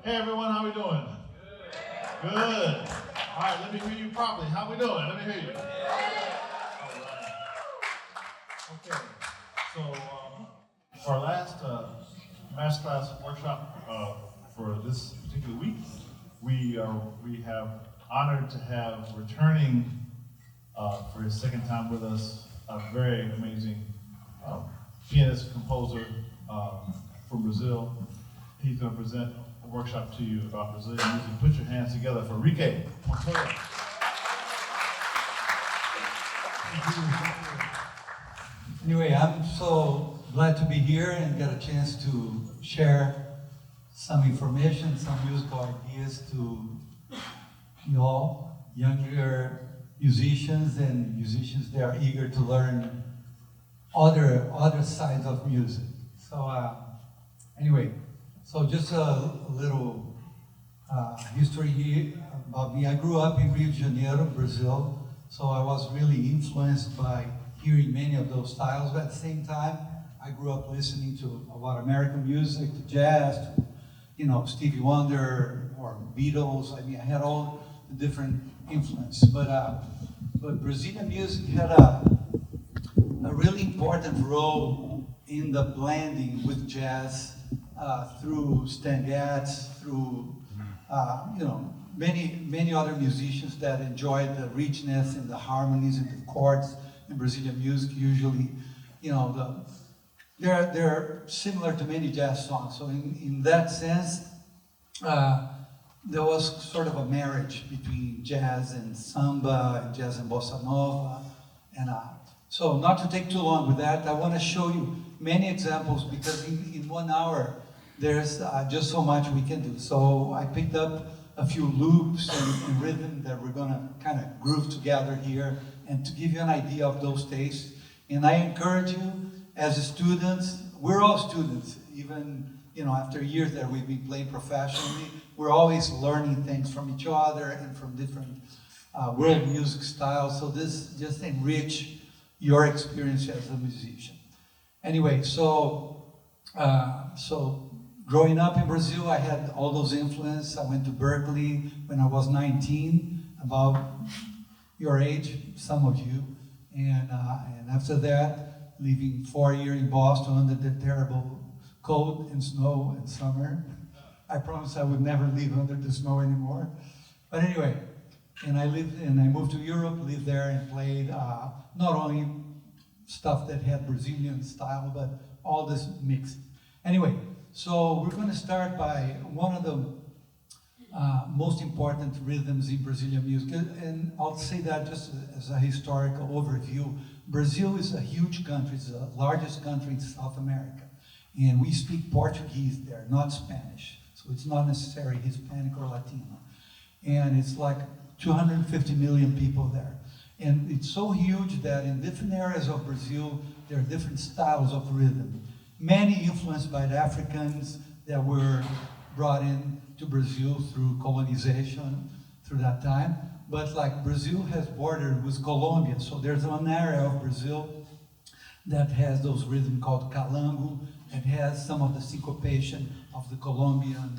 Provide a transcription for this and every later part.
Hey everyone, how we doing? Good. All right, let me hear you properly. How we doing? Let me hear you. All right. Okay. So for our last masterclass workshop for this particular week, we have honored to have returning for his second time with us a very amazing pianist composer from Brazil. He's going to present a workshop to you about Brazilian music. Put your hands together for Rique Pantoja. Anyway, I'm so glad to be here and get a chance to share some information, some musical ideas to you all, younger musicians and musicians that are eager to learn other sides of music. So anyway, so just a little history here about me. I grew up in Rio de Janeiro, Brazil, so I was really influenced by hearing many of those styles, but at the same time, I grew up listening to a lot of American music, to jazz, to, Stevie Wonder or Beatles. I mean, I had all the different influence, but Brazilian music had a really important role in the blending with jazz through Stan Getz, through many other musicians that enjoyed the richness and the harmonies and the chords in Brazilian music. Usually, they're similar to many jazz songs. So in that sense, there was sort of a marriage between jazz and samba, and jazz and bossa nova, and so not to take too long with that, I want to show you many examples because in 1 hour there's just so much we can do. So I picked up a few loops and rhythm that we're going to kind of groove together here and to give you an idea of those tastes. And I encourage you as students, we're all students, even after years that we've been playing professionally, we're always learning things from each other and from different world music styles. So this just enrich your experience as a musician. Anyway, so growing up in Brazil, I had all those influences. I went to Berkeley when I was 19, about your age, some of you, and after that, living 4 years in Boston under the terrible cold and snow and summer. I promised I would never live under the snow anymore. But anyway, and I moved to Europe, lived there and played not only stuff that had Brazilian style, but all this mixed. Anyway, so we're going to start by one of the most important rhythms in Brazilian music. And I'll say that just as a historical overview. Brazil is a huge country. It's the largest country in South America. And we speak Portuguese there, not Spanish. So it's not necessarily Hispanic or Latino. And it's like 250 million people there. And it's so huge that in different areas of Brazil, there are different styles of rhythm. Many influenced by the Africans that were brought in to Brazil through colonization through that time. But like Brazil has bordered with Colombia, so there's one area of Brazil that has those rhythms called calango. It has some of the syncopation of the Colombian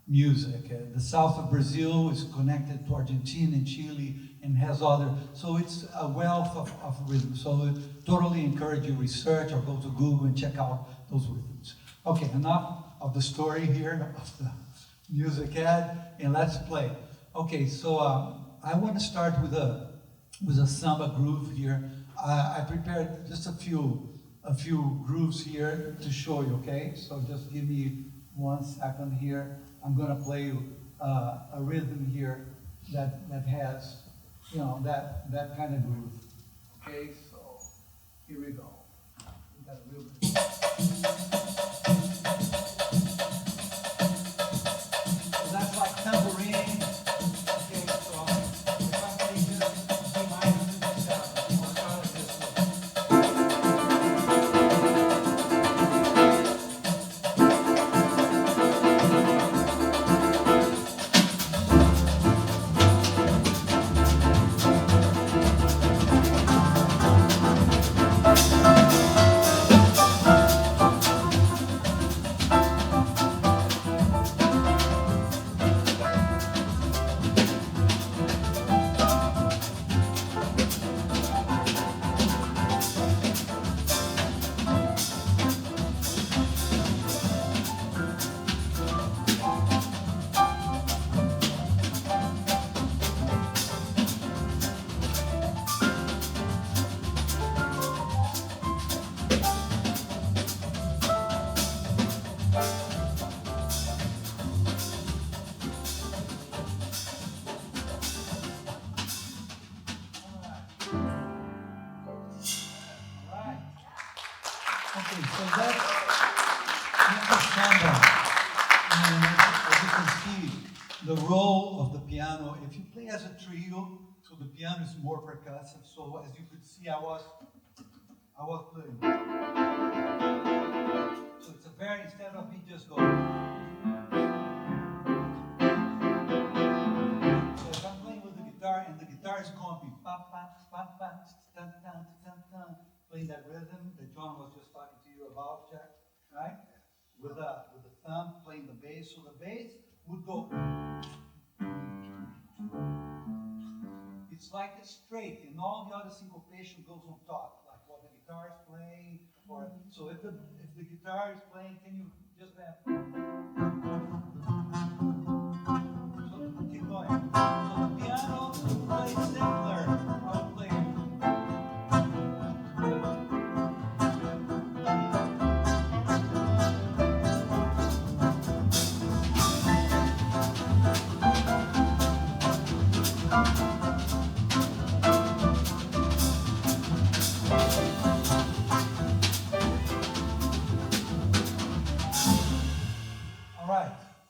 music. The south of Brazil is connected to Argentina and Chile and has other, so it's a wealth of rhythm. So I totally encourage you to research or go to Google and check out those rhythms. Okay, enough of the story here, of the music ad, and let's play. Okay, so I want to start with a samba groove here. I prepared just a few grooves here to show you, okay? So just give me 1 second here. I'm gonna play you a rhythm here that has, that kind of groove. Okay, so here we go. We got a little bit. So that's like tambourine. Okay, so if I play just D minor to the 7, I'll start it this way. Okay, so that's the samba. And as you can see, the role of the piano, if you play as a trio, so the piano is more percussive. So as you could see, I was playing. So it's a very, instead of me just going. So if I'm playing with the guitar and the guitar is comping, pa, pa, pa, pa, tan, tan, tan, tan, playing that rhythm that John was just talking to you about, Jack, right? With the thumb playing the bass, so the bass would go. It's like it's straight, and all the other syncopation goes on top, like what the guitar is playing. Or so if the guitar is playing, can you just have? So keep going. So the piano plays similar. I would play.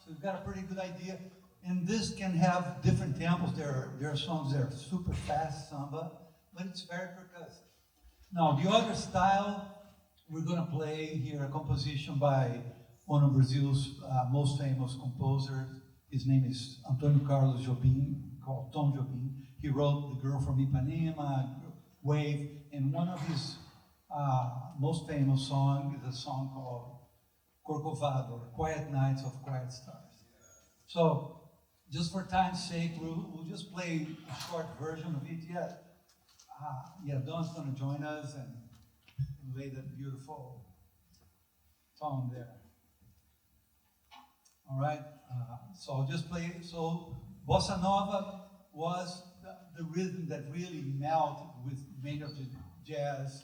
So you've got a pretty good idea. And this can have different tempos. There are songs that are super fast samba, but it's very percussive. Now, the other style, we're going to play here a composition by one of Brazil's most famous composers. His name is Antônio Carlos Jobim, called Tom Jobim. He wrote The Girl from Ipanema, Wave, and one of his most famous songs is a song called Corcovado, or Quiet Nights of Quiet Stars. So, just for time's sake, we'll just play a short version of it. Don's going to join us and lay that beautiful tone there. All right, so I'll just play. So, Bossa Nova was the rhythm that really melted with many of the jazz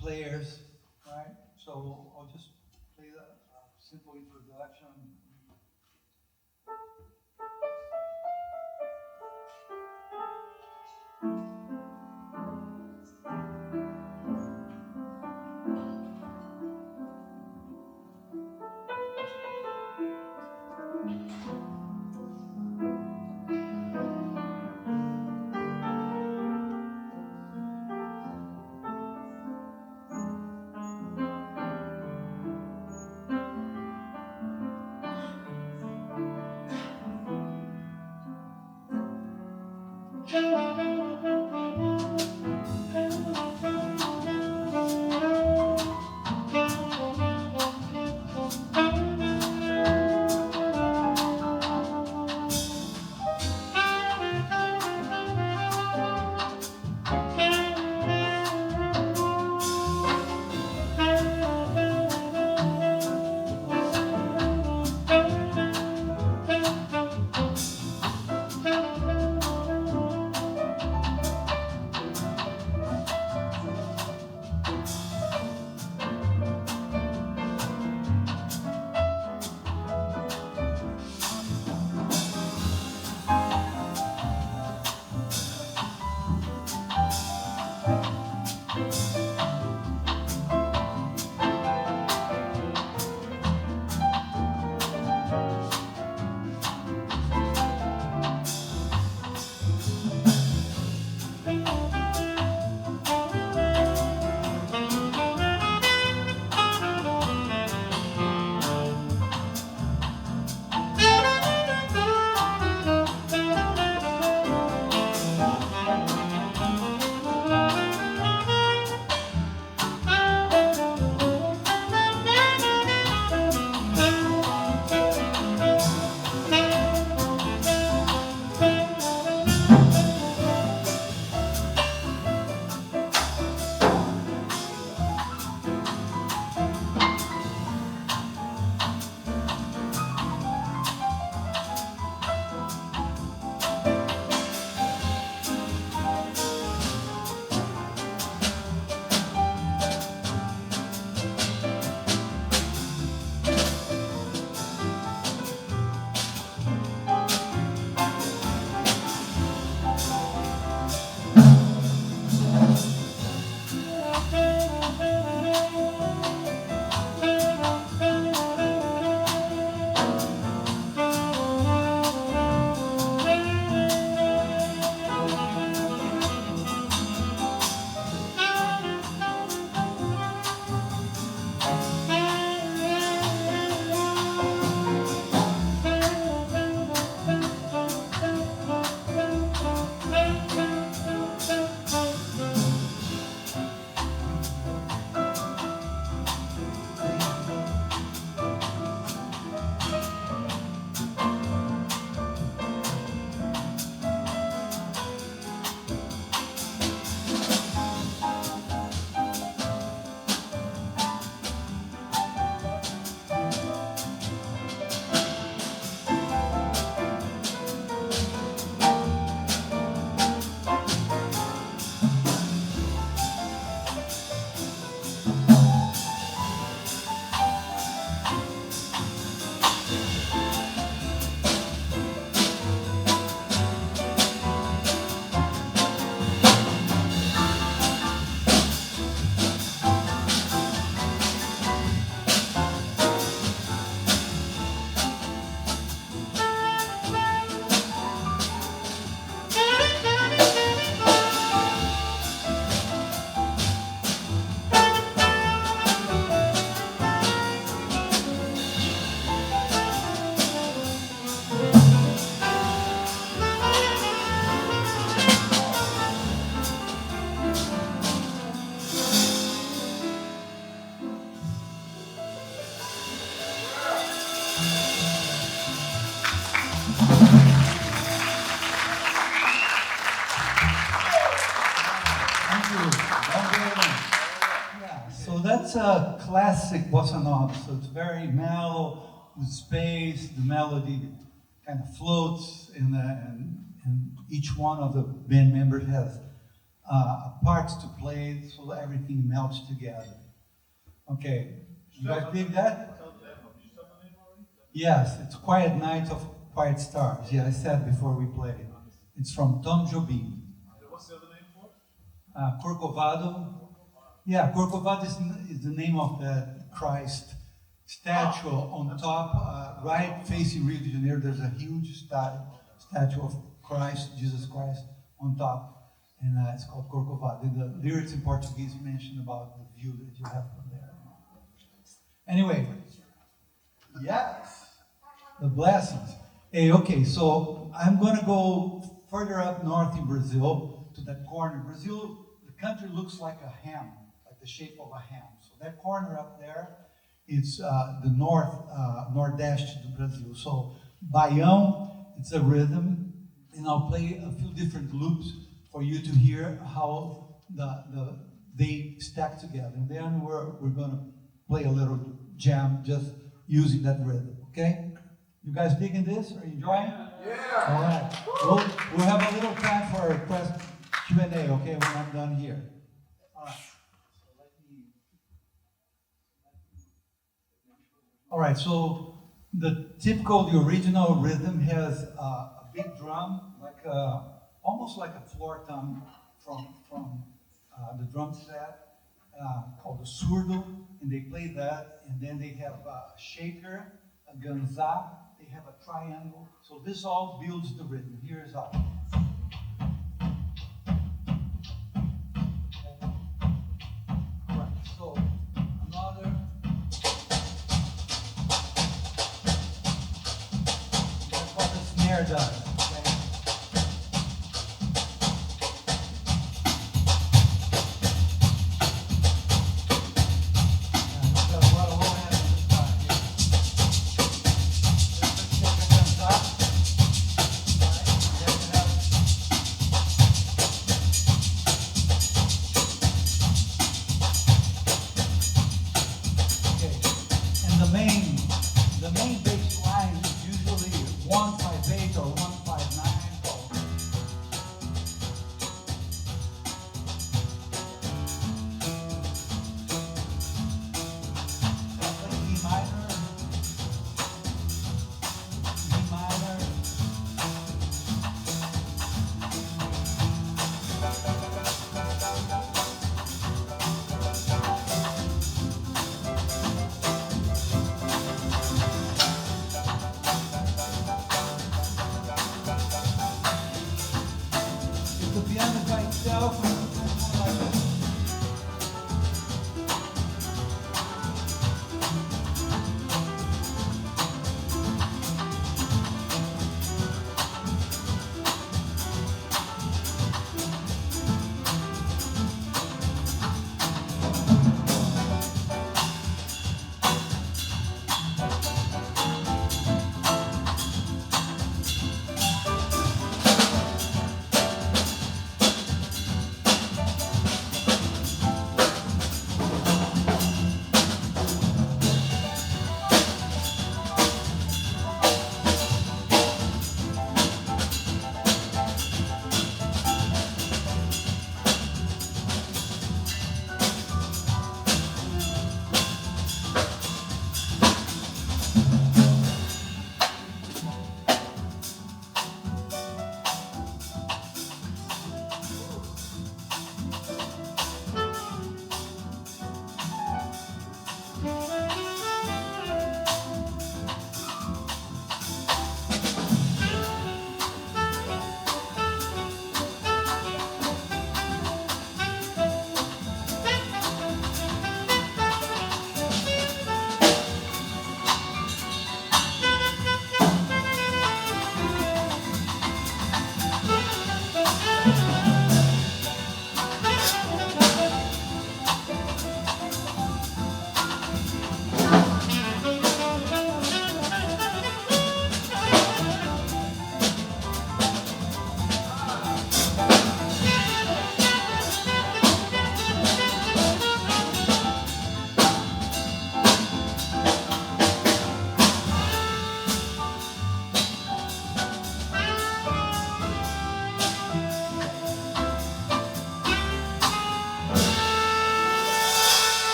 players, right? So, I'll just play a simple introduction. that's a classic bossa nova. So it's very mellow, with space. The melody kind of floats, and each one of the band members has parts to play, so everything melts together. Okay, you guys dig that? Yes, it's Quiet Nights of Quiet Stars. Yeah, I said before we played. It's from Tom Jobim. What's the other name for? Corcovado. Yeah, Corcovado is the name of the Christ statue on top, right facing Rio de Janeiro. There's a huge statue of Christ, Jesus Christ, on top, and it's called Corcovado. The lyrics in Portuguese mention about the view that you have from there. Anyway, yes, the blessings. Hey, okay, so I'm going to go further up north in Brazil to that corner. Brazil, the country looks like a ham, like the shape of a ham. So that corner up there, it's the nordeste of Brazil. So Baião, it's a rhythm, and I'll play a few different loops for you to hear how they stack together. And then we're going to play a little jam just using that rhythm, okay? You guys digging this? Are you enjoying? Yeah. All right. We'll have a little time for a question Q&A, okay, when I'm done here. All right. All right, so the original rhythm has a big drum, like almost like a floor tom from the drum set called the surdo, and they play that, and then they have a shaker, a ganzá, they have a triangle, so this all builds the rhythm. Here's how. Right, so another. That's what the snare does. Okay? And it's got a lot of low end on this part here. This shaker comes up. Right? And then you have okay. And the main bass line is usually 158 or 1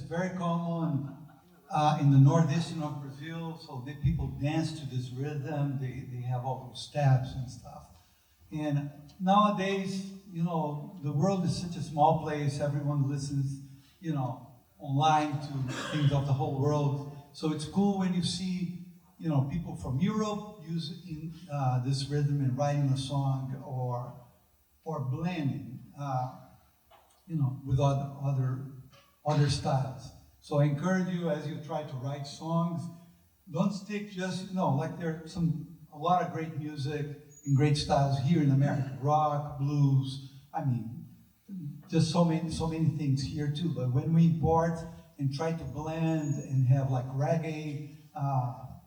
very common in the northeastern of Brazil. So people dance to this rhythm. They have all those steps and stuff. And nowadays, you know, the world is such a small place. Everyone listens, you know, online to things of the whole world. So it's cool when you see, you know, people from Europe using this rhythm and writing a song or blending, you know, with other styles. So I encourage you as you try to write songs, don't stick just, you know, like there's a lot of great music and great styles here in America, rock, blues. I mean, just so many things here too. But when we import and try to blend and have like reggae,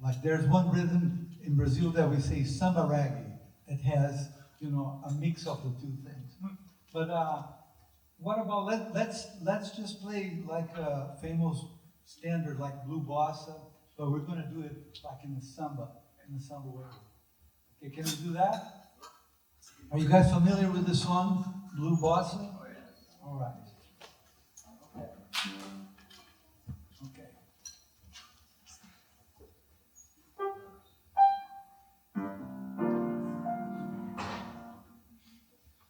like there's one rhythm in Brazil that we say samba reggae that has, you know, a mix of the two things. But what about let's just play like a famous standard like blue bossa, but we're gonna do it like in the samba way. Okay, can we do that? Are you guys familiar with the song Blue Bossa? Oh, yes. All right. Okay.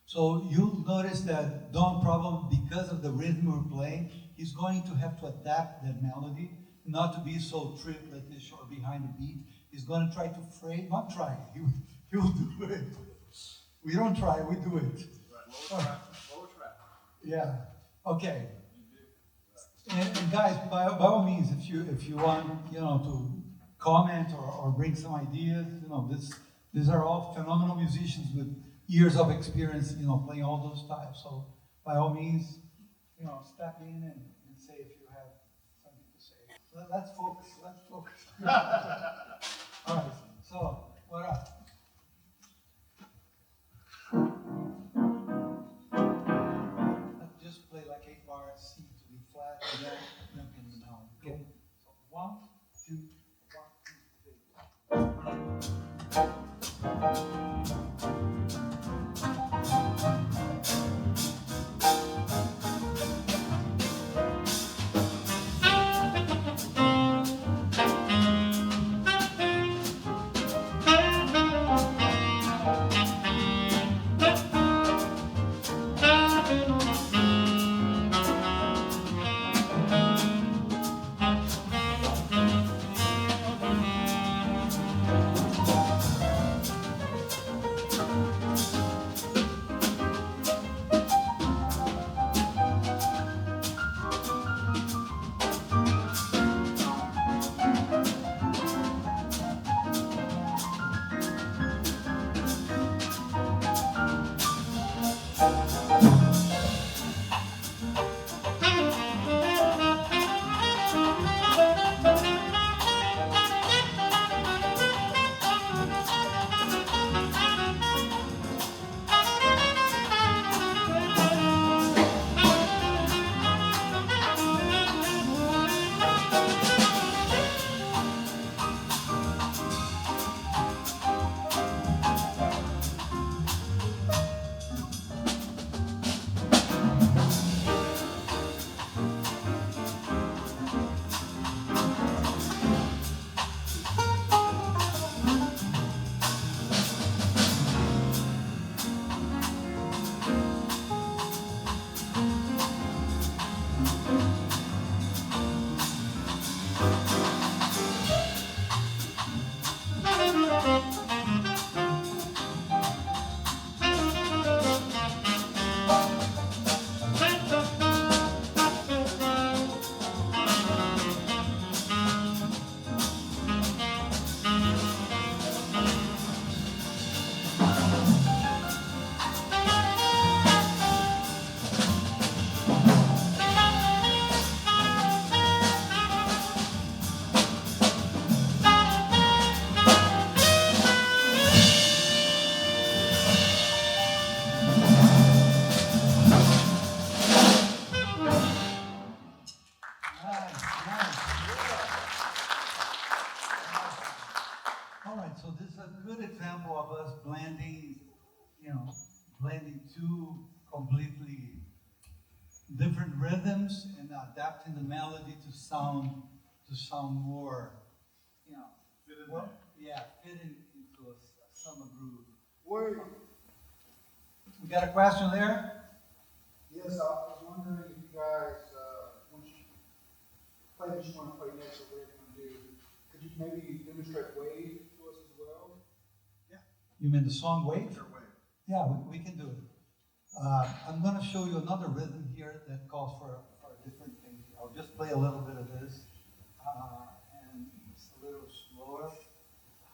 So you'll notice that Don probably, because of the rhythm we're playing, he's going to have to adapt that melody, not to be so tripletish or behind the beat. He's going to try to frame, not try, he'll do it. We don't try, we do it. Lower track. Yeah, okay. And guys, by all means, if you want, you know, to comment or bring some ideas, you know, these are all phenomenal musicians with years of experience, you know, playing all those styles. So by all means, you know, step in and say if you have something to say. Let's focus. All right, so what up? Let's just play like 8 bars, C to B flat, and then in down. Okay, so 1, 2, 2 completely different rhythms and adapting the melody to sound more, you know, more, yeah, fitting into a summer groove. Word. We got a question there? Yes, I was wondering if you guys, once you play what you want to play next or whatever you want to do, could you maybe demonstrate wave to us as well? You mean the song Wave? Sure, wave. Yeah, we can do it. I'm going to show you another rhythm here that calls for a different thing. I'll just play a little bit of this, and it's a little slower,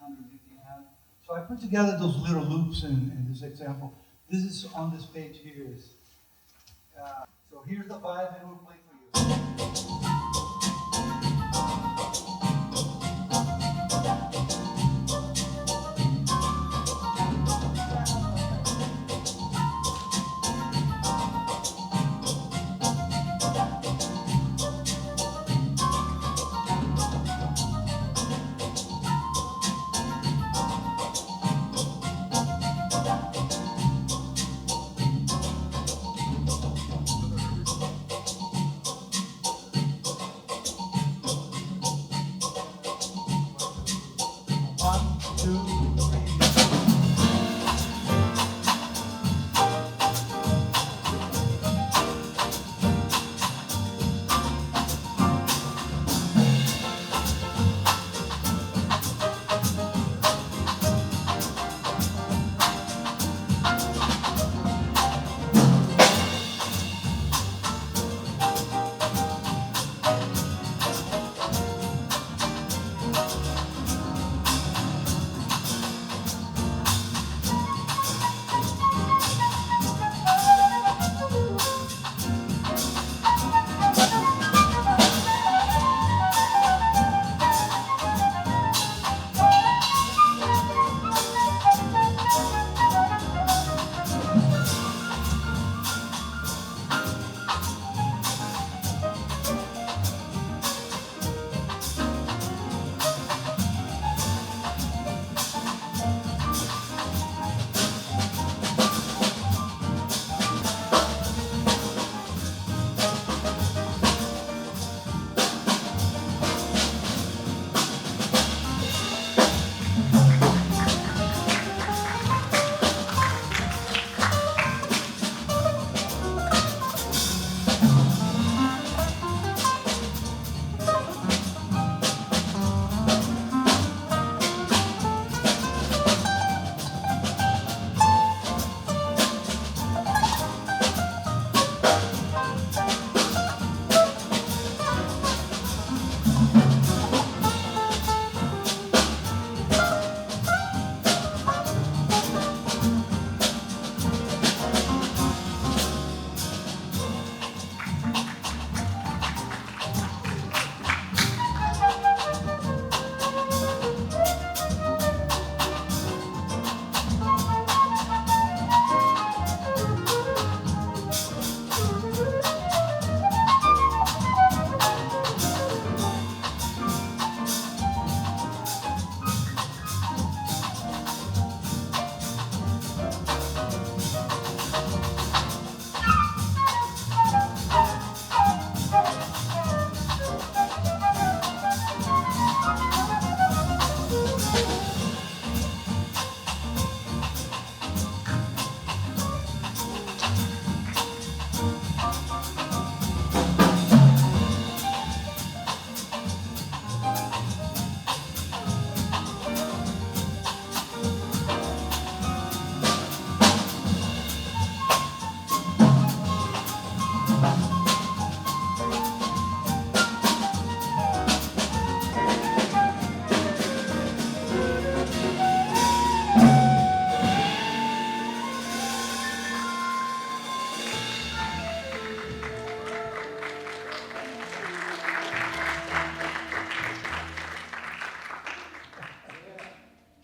100 BPM. So I put together those little loops in this example. This is on this page here. So here's the vibe, and we'll play for you. One, two, three.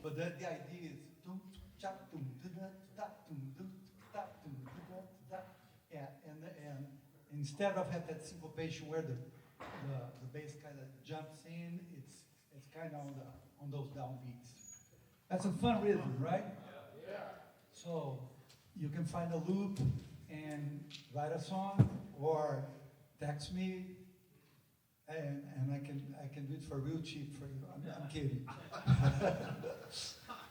But the idea is tum, cha, tum, da, da, tum, da, tum, da. Yeah, and instead of have that syncopation where the bass kind of jumps in, it's kind of on those downbeats. That's a fun rhythm, right? Yeah. So you can find a loop and write a song, or text me, and I can do it for real cheap for you. I'm kidding.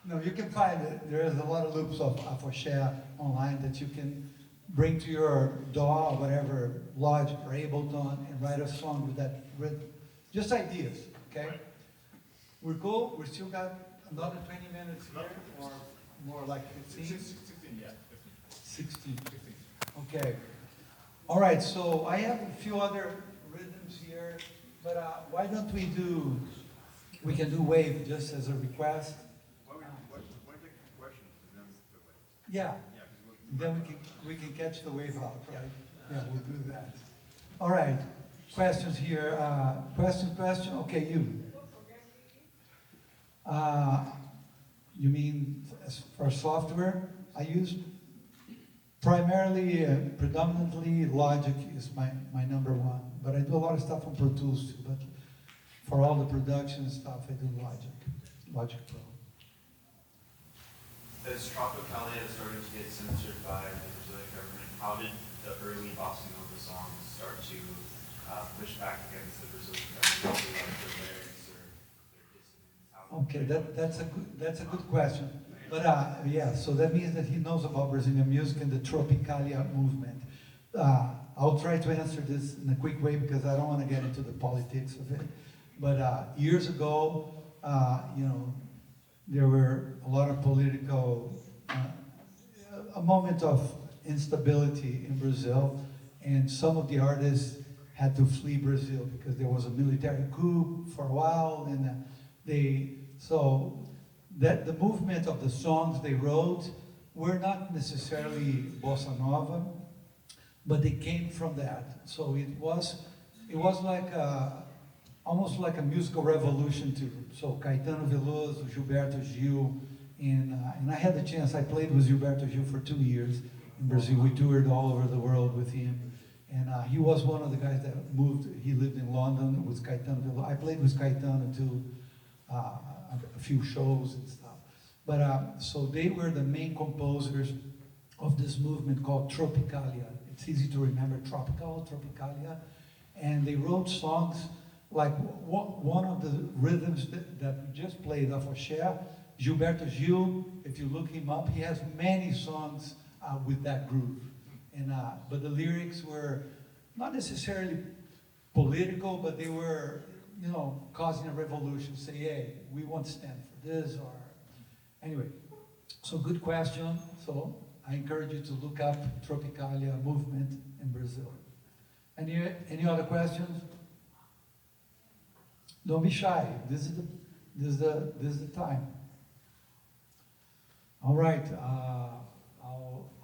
No, you can find it. There is a lot of loops of Afoxé online that you can bring to your DAW or whatever, Logic or Ableton, and write a song with that rhythm. Just ideas, okay? We're cool. We still got another 20 minutes here, or more like 15? 16, yeah. 16. Okay. All right, so I have a few other rhythms here, but why don't we can do wave just as a request. Why take the questions and then the way? Yeah, Yeah, because then we can catch the wave out, right? Yeah, we'll do that. All right, questions here. Question. Okay, you. You mean as for software? I use primarily, predominantly Logic is my number one, but I do a lot of stuff on Pro Tools too, but for all the production stuff, I do Logic Pro. As Tropicalia started to get censored by the Brazilian government, how did the early bossa nova songs start to push back against the Brazilian government, like their lyrics or their dissonance? Okay, that's a good question. But yeah, so that means that he knows about Brazilian music and the Tropicalia movement. I'll try to answer this in a quick way because I don't want to get into the politics of it. But years ago, there were a lot of political, a moment of instability in Brazil, and some of the artists had to flee Brazil because there was a military coup for a while, and that the movement of the songs they wrote were not necessarily bossa nova, but they came from that. So it was like almost like a musical revolution too. So Caetano Veloso, Gilberto Gil, and I had the chance. I played with Gilberto Gil for 2 years in Brazil. We toured all over the world with him, and he was one of the guys that moved. He lived in London with Caetano Veloso. I played with Caetano too. A few shows and stuff. But so they were the main composers of this movement called Tropicalia. It's easy to remember, Tropicalia. And they wrote songs like one of the rhythms that we just played, Afoxé, Gilberto Gil, if you look him up, he has many songs with that groove. And but the lyrics were not necessarily political, but they were, causing a revolution. Say, hey, we won't stand for this, or anyway. So good question. So I encourage you to look up Tropicalia movement in Brazil. Any other questions? Don't be shy. This is the time. All right.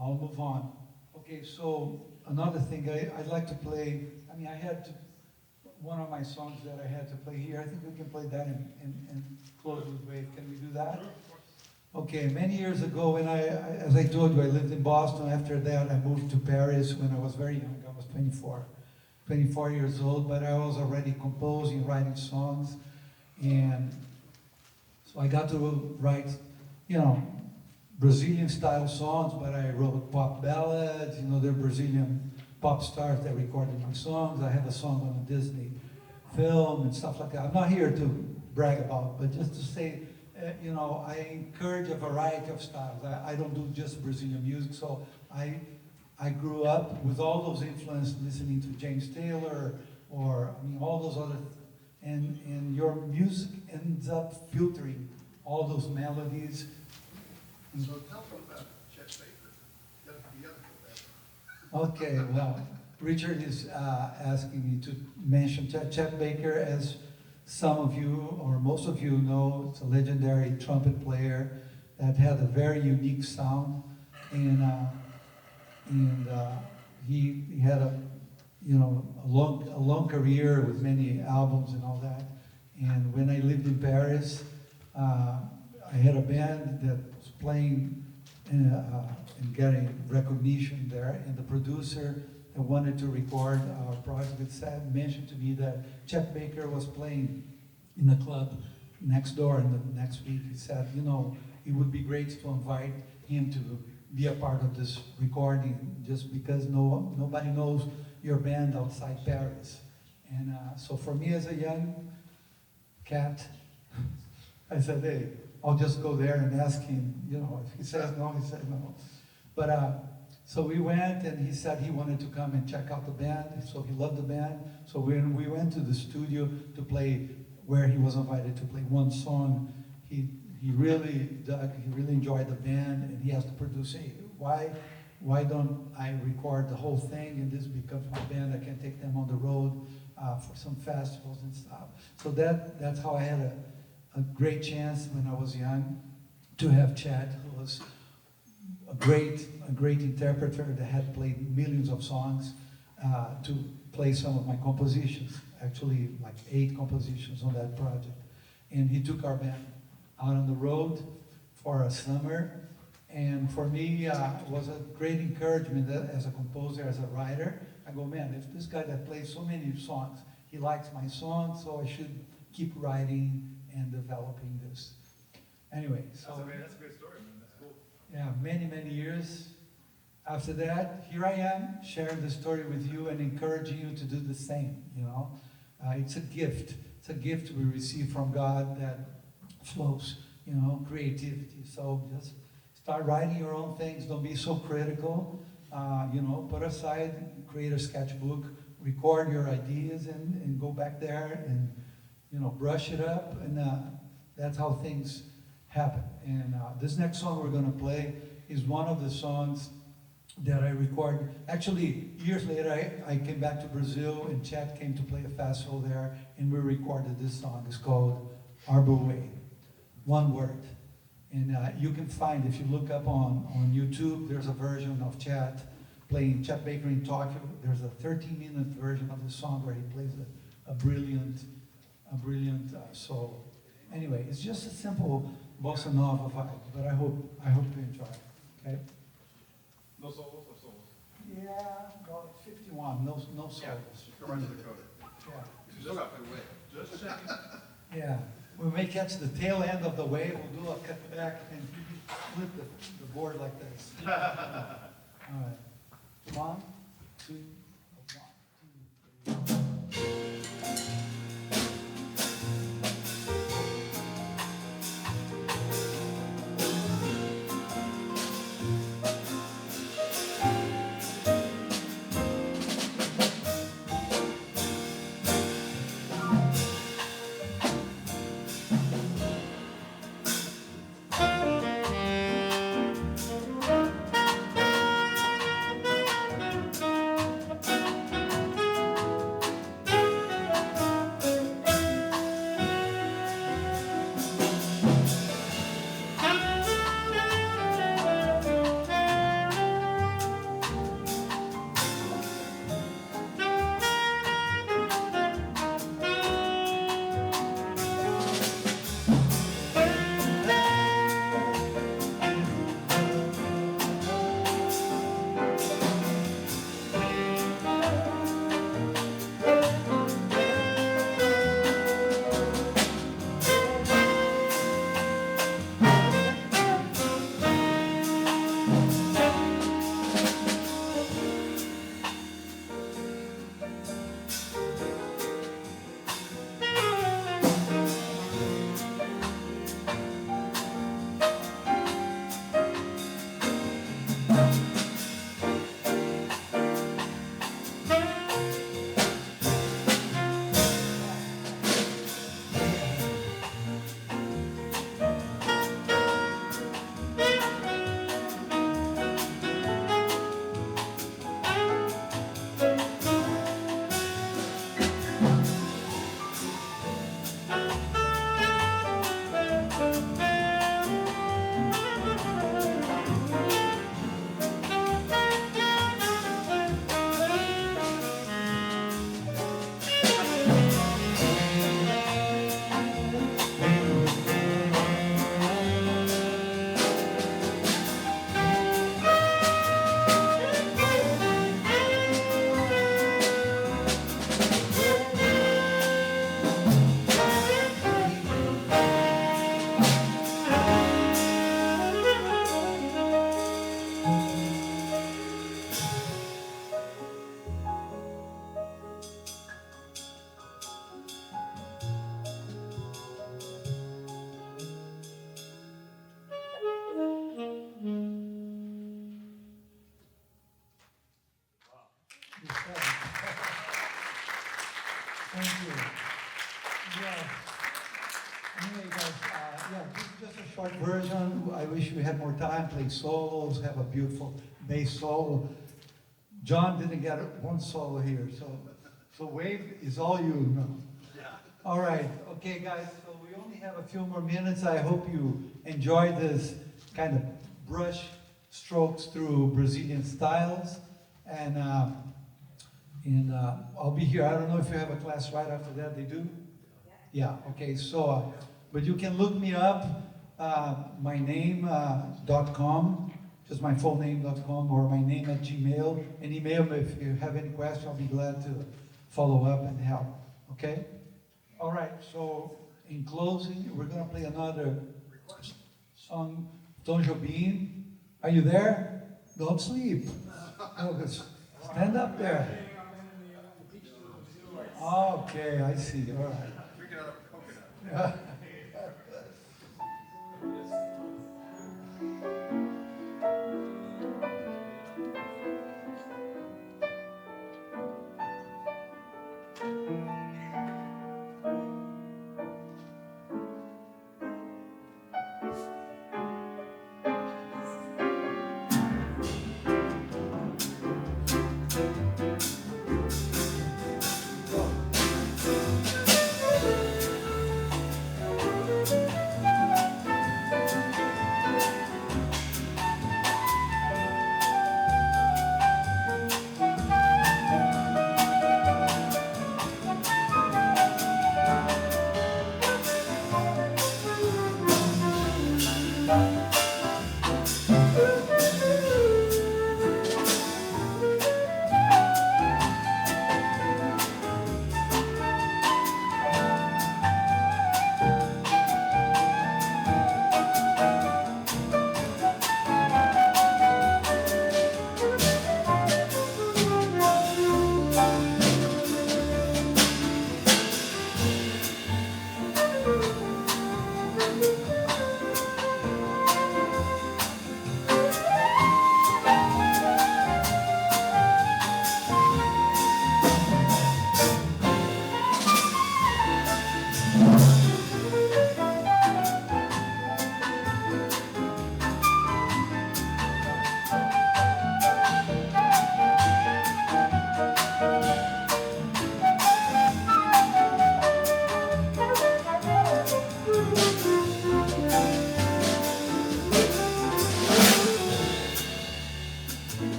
I'll move on. Okay. So another thing I'd like to play. I had to. One of my songs that I had to play here. I think we can play that and close with wave. Can we do that? Okay, many years ago, when as I told you, I lived in Boston. After that, I moved to Paris when I was very young. I was 24 years old, but I was already composing, writing songs. And so I got to write, Brazilian style songs, but I wrote pop ballads. They're Brazilian pop stars that recorded my songs. I have a song on a Disney film and stuff like that. I'm not here to brag about, but just to say, I encourage a variety of styles. I don't do just Brazilian music, so I grew up with all those influences, listening to James Taylor, or all those other, and your music ends up filtering all those melodies. So tell them about Chet Baker. The other for that. Okay, well, Richard is asking me to mention Chet Baker. As some of you, or most of you know, it's a legendary trumpet player that had a very unique sound, and he had a long career with many albums and all that. And when I lived in Paris, I had a band that was playing and getting recognition there, and the producer that wanted to record our project mentioned to me that Chet Baker was playing in a club next door, and the next week he said, it would be great to invite him to be a part of this recording, just because nobody knows your band outside Paris. And so for me as a young cat, I said, hey, I'll just go there and ask him, you know, if he says no, he says no. But so we went, and he said he wanted to come and check out the band, so he loved the band. So when we went to the studio to play, where he was invited to play one song, he really dug, he really enjoyed the band, and he asked the producer, hey, why don't I record the whole thing, and this becomes my band, I can take them on the road for some festivals and stuff. So that's how I had a great chance when I was young to have Chad, who was a great interpreter that had played millions of songs, to play some of my compositions, actually like 8 compositions on that project. And he took our band out on the road for a summer, and for me, it was a great encouragement as a composer, as a writer. I go, man, if this guy that plays so many songs, he likes my songs, so I should keep writing and developing this. Anyway, so That's a great story, man. That's cool. yeah, many years after that, here I am sharing the story with you and encouraging you to do the same. You know, it's a gift. It's a gift we receive from God that flows. You know, creativity. So just start writing your own things. Don't be so critical. You know, put aside, create a sketchbook, record your ideas, and go back there and, you know, brush it up, and that's how things happen. And this next song we're going to play is one of the songs that I recorded. Actually, years later, I came back to Brazil, and Chad came to play a festival there, and we recorded this song. It's called Arbor Way, one word. And you can find, if you look up on YouTube, there's a version of Chad playing Chet Baker in Tokyo. There's a 13-minute version of the song where he plays a brilliant solo. Anyway, it's just a simple bossa nova vibe, but I hope you enjoy it. Okay? No solos or solos? Yeah, well, it's 51. No solos. Go right to the code. Yeah. You still got to play away. Just checking. Yeah. We may catch the tail end of the wave. We'll do a cut back and flip the board like this. All right. 1, 2, 1, 2, 3. Thank you. Yeah. Anyway, guys, yeah, just a short version. I wish we had more time. Play solos, have a beautiful bass solo. John didn't get one solo here, so Wave is all you. No. All right, okay, guys. So we only have a few more minutes. I hope you enjoy this kind of brush strokes through Brazilian styles, and I'll be here. I don't know if you have a class right after that. They do? Yeah, okay, so, but you can look me up, my name.com, just my full name.com, or my name at Gmail, and email me if you have any question. I'll be glad to follow up and help, okay? All right, so in closing, we're gonna play another song, Tom Jobim. Are you there? Don't sleep. No, stand up there. Okay, I see, all right. Drinking out of a coconut. Go.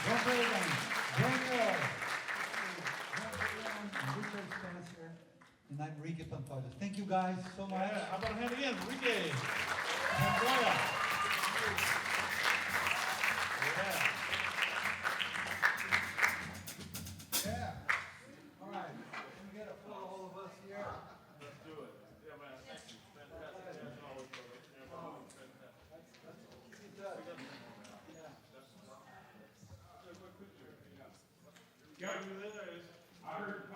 Reagan, Daniel, and Richard Spencer, and I'm Rique Pantoja. Thank you guys so much. Yeah, how about a hand again, Rique Pantoja. Yeah. Yeah. All right. Can we get a photo, all of us here? Let's do it. Yeah, man, thank you. Fantastic. As always, brother. Yeah, man, fantastic. Yeah. Gary, you there? I heard